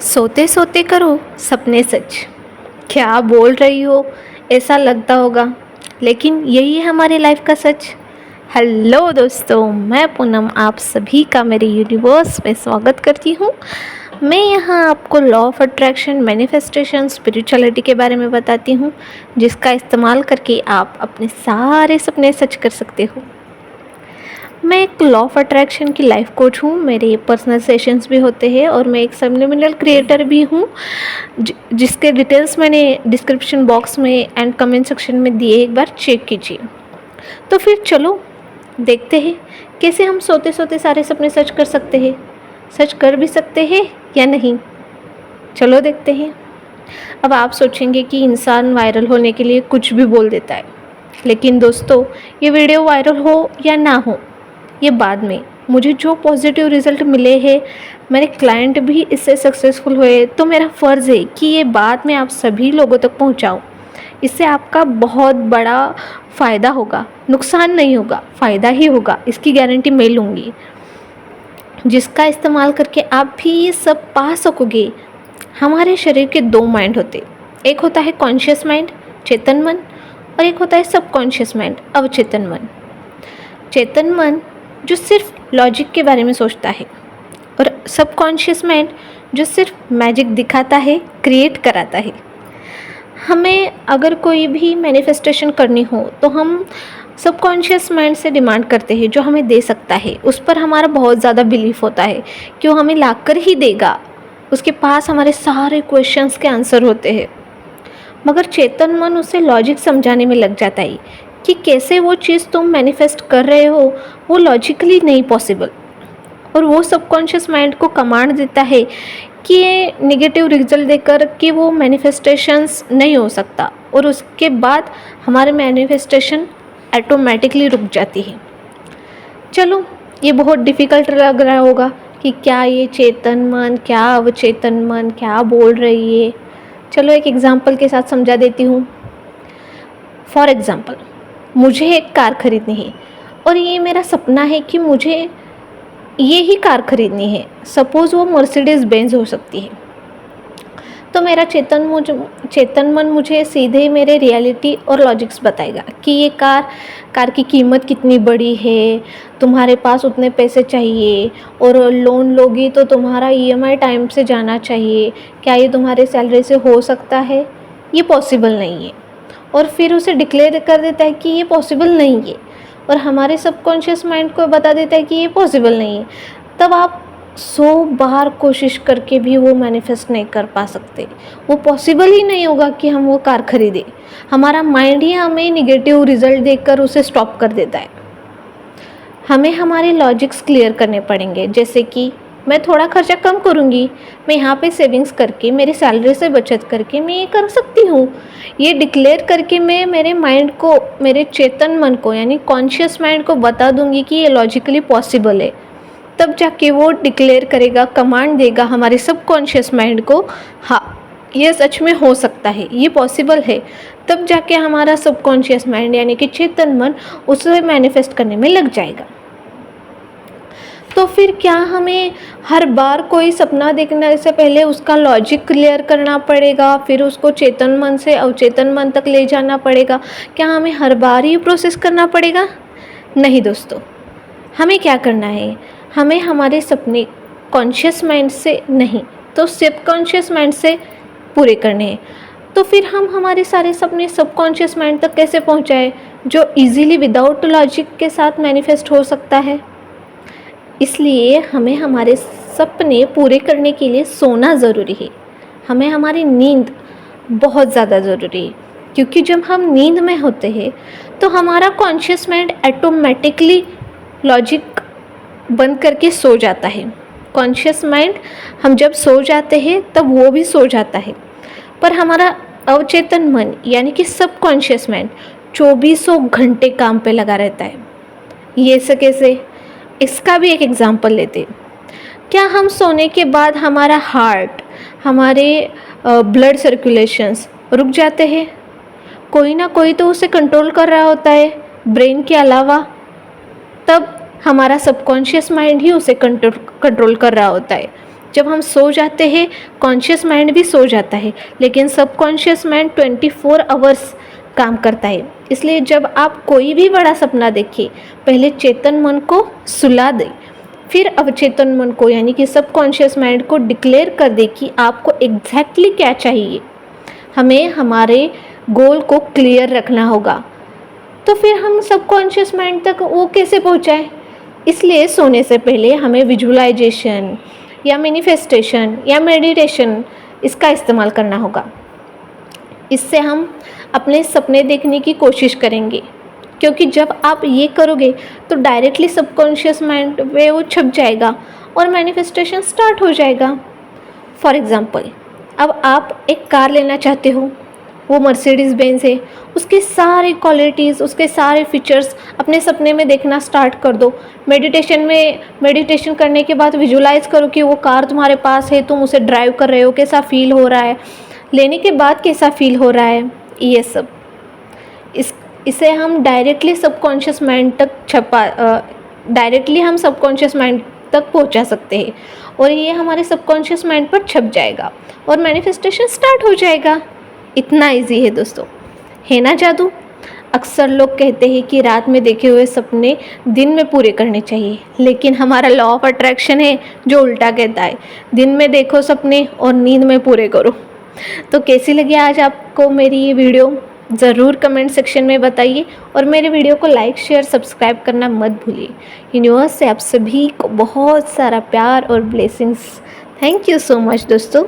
सोते सोते करो सपने सच। क्या बोल रही हो, ऐसा लगता होगा, लेकिन यही है हमारी लाइफ का सच। हेलो दोस्तों, मैं पूनम आप सभी का मेरे यूनिवर्स में स्वागत करती हूँ। मैं यहाँ आपको law of attraction, manifestation, spirituality के बारे में बताती हूँ, जिसका इस्तेमाल करके आप अपने सारे सपने सच कर सकते हो। मैं एक लॉ ऑफ अट्रैक्शन की लाइफ कोच हूँ। मेरे पर्सनल सेशंस भी होते हैं और मैं एक सब्लिमिनल क्रिएटर भी हूँ, जिसके डिटेल्स मैंने डिस्क्रिप्शन बॉक्स में एंड कमेंट सेक्शन में दिए, एक बार चेक कीजिए। तो फिर चलो देखते हैं कैसे हम सोते सोते सारे सपने सच कर सकते हैं। सच कर भी सकते हैं या नहीं, चलो देखते हैं। अब आप सोचेंगे कि इंसान वायरल होने के लिए कुछ भी बोल देता है, लेकिन दोस्तों ये वीडियो वायरल हो या ना हो ये बाद में। मुझे जो पॉजिटिव रिज़ल्ट मिले हैं, मेरे क्लाइंट भी इससे सक्सेसफुल हुए, तो मेरा फ़र्ज़ है कि ये बात मैं आप सभी लोगों तक पहुंचाऊं। इससे आपका बहुत बड़ा फ़ायदा होगा, नुकसान नहीं होगा, फ़ायदा ही होगा, इसकी गारंटी मैं लूँगी, जिसका इस्तेमाल करके आप भी ये सब पा सकोगे। हमारे शरीर के दो माइंड होते, एक होता है कॉन्शियस माइंड, चेतन मन, और एक होता है सबकॉन्शियस माइंड, अवचेतन मन। चेतन मन जो सिर्फ लॉजिक के बारे में सोचता है, और सबकॉन्शियस माइंड जो सिर्फ मैजिक दिखाता है, क्रिएट कराता है। हमें अगर कोई भी मैनिफेस्टेशन करनी हो तो हम सबकॉन्शियस माइंड से डिमांड करते हैं, जो हमें दे सकता है। उस पर हमारा बहुत ज़्यादा बिलीफ होता है कि वो हमें लाकर ही देगा, उसके पास हमारे सारे क्वेश्चंस के आंसर होते हैं। मगर चेतन मन उसे लॉजिक समझाने में लग जाता है कि कैसे वो चीज़ तुम मैनिफेस्ट कर रहे हो वो लॉजिकली नहीं पॉसिबल, और वो सबकॉन्शियस माइंड को कमांड देता है कि ये नेगेटिव रिजल्ट देकर कि वो मैनिफेस्टेशंस नहीं हो सकता, और उसके बाद हमारे मैनिफेस्टेशन ऑटोमेटिकली रुक जाती है। चलो, ये बहुत डिफ़िकल्ट लग रहा होगा कि क्या ये चेतन मन, क्या अवचेतन मन क्या बोल रही है। चलो एक एग्जांपल के साथ समझा देती हूँ। फॉर एग्ज़ाम्पल, मुझे एक कार खरीदनी है और ये मेरा सपना है कि मुझे ये ही कार खरीदनी है। सपोज़ वो मर्सिडीज़ बेंज हो सकती है। तो मेरा चेतन मन मुझे सीधे मेरे रियलिटी और लॉजिक्स बताएगा कि ये कार की कीमत कितनी बड़ी है, तुम्हारे पास उतने पैसे चाहिए, और लोन लोगी तो तुम्हारा ईएमआई टाइम से जाना चाहिए, क्या ये तुम्हारे सैलरी से हो सकता है, ये पॉसिबल नहीं है। और फिर उसे डिक्लेयर कर देता है कि ये पॉसिबल नहीं है, और हमारे सबकॉन्शियस माइंड को बता देता है कि ये पॉसिबल नहीं है। तब आप 100 बार कोशिश करके भी वो मैनिफेस्ट नहीं कर पा सकते, वो पॉसिबल ही नहीं होगा कि हम वो कार खरीदें। हमारा माइंड ही हमें निगेटिव रिजल्ट देकर उसे स्टॉप कर देता है। हमें हमारे लॉजिक्स क्लियर करने पड़ेंगे, जैसे कि मैं थोड़ा खर्चा कम करूँगी, मैं यहाँ पे सेविंग्स करके, मेरी सैलरी से बचत करके मैं ये कर सकती हूँ। ये डिक्लेयर करके मैं मेरे माइंड को, मेरे चेतन मन को यानी कॉन्शियस माइंड को बता दूँगी कि ये लॉजिकली पॉसिबल है। तब जाके वो डिक्लेयर करेगा, कमांड देगा हमारे सबकॉन्शियस माइंड को, हाँ ये सच में हो सकता है, ये पॉसिबल है। तब जाके हमारा सबकॉन्शियस माइंड यानी कि चेतन मन उसे मैनिफेस्ट करने में लग जाएगा। तो फिर क्या हमें हर बार कोई सपना देखने से पहले उसका लॉजिक क्लियर करना पड़ेगा, फिर उसको चेतन मन से अवचेतन मन तक ले जाना पड़ेगा? क्या हमें हर बार ही प्रोसेस करना पड़ेगा? नहीं दोस्तों, हमें क्या करना है, हमें हमारे सपने कॉन्शियस माइंड से नहीं तो सबकॉन्शियस माइंड से पूरे करने हैं। तो फिर हम हमारे सारे सपने सबकॉन्शियस माइंड तक कैसे पहुंचाएं, जो इजीली विदाउट लॉजिक के साथ मैनिफेस्ट हो सकता है? इसलिए हमें हमारे सपने पूरे करने के लिए सोना ज़रूरी है। हमें हमारी नींद बहुत ज़्यादा ज़रूरी है, क्योंकि जब हम नींद में होते हैं तो हमारा कॉन्शियस माइंड ऑटोमेटिकली लॉजिक बंद करके सो जाता है। कॉन्शियस माइंड हम जब सो जाते हैं तब वो भी सो जाता है, पर हमारा अवचेतन मन यानी कि सबकॉन्शियस माइंड 2400 घंटे काम पे लगा रहता है। ये सब कैसे, इसका भी एक एग्जांपल लेते हैं। क्या हम सोने के बाद हमारा हार्ट, हमारे ब्लड सर्कुलेशंस रुक जाते हैं? कोई ना कोई तो उसे कंट्रोल कर रहा होता है ब्रेन के अलावा। तब हमारा सबकॉन्शियस माइंड ही उसे कंट्रोल कर रहा होता है। जब हम सो जाते हैं कॉन्शियस माइंड भी सो जाता है, लेकिन सबकॉन्शियस माइंड 24 आवर्स काम करता है। इसलिए जब आप कोई भी बड़ा सपना देखें, पहले चेतन मन को सुला दें, फिर अवचेतन मन को यानी कि सबकॉन्शियस माइंड को डिक्लेयर कर दे कि आपको एग्जैक्टली क्या चाहिए। हमें हमारे गोल को क्लियर रखना होगा, तो फिर हम सबकॉन्शियस माइंड तक वो कैसे पहुँचाएँ। इसलिए सोने से पहले हमें विजुअलाइजेशन या मैनिफेस्टेशन या मेडिटेशन इसका इस्तेमाल करना होगा। इससे हम अपने सपने देखने की कोशिश करेंगे, क्योंकि जब आप ये करोगे तो डायरेक्टली सबकॉन्शियस माइंड में वो छप जाएगा और मैनिफेस्टेशन स्टार्ट हो जाएगा। फॉर एग्ज़ाम्पल, अब आप एक कार लेना चाहते हो, वो मर्सिडीज़ बेंज है, उसके सारे क्वालिटीज़, उसके सारे फीचर्स अपने सपने में देखना स्टार्ट कर दो। मेडिटेशन करने के बाद विजुलाइज करो कि वो कार तुम्हारे पास है, तुम उसे ड्राइव कर रहे हो, कैसा फील हो रहा है, लेने के बाद कैसा फील हो रहा है, ये सब इसे हम डायरेक्टली सबकॉन्शियस माइंड तक पहुंचा सकते हैं और ये हमारे सबकॉन्शियस माइंड पर छप जाएगा और मैनिफेस्टेशन स्टार्ट हो जाएगा। इतना इजी है दोस्तों, है ना जादू। अक्सर लोग कहते हैं कि रात में देखे हुए सपने दिन में पूरे करने चाहिए, लेकिन हमारा लॉ ऑफ अट्रैक्शन है जो उल्टा कहता है, दिन में देखो सपने और नींद में पूरे करो। तो कैसी लगी आज आपको मेरी ये वीडियो, ज़रूर कमेंट सेक्शन में बताइए और मेरे वीडियो को लाइक शेयर सब्सक्राइब करना मत भूलिए। यूनिवर्स से आप सभी को बहुत सारा प्यार और blessings. Thank you so much दोस्तों।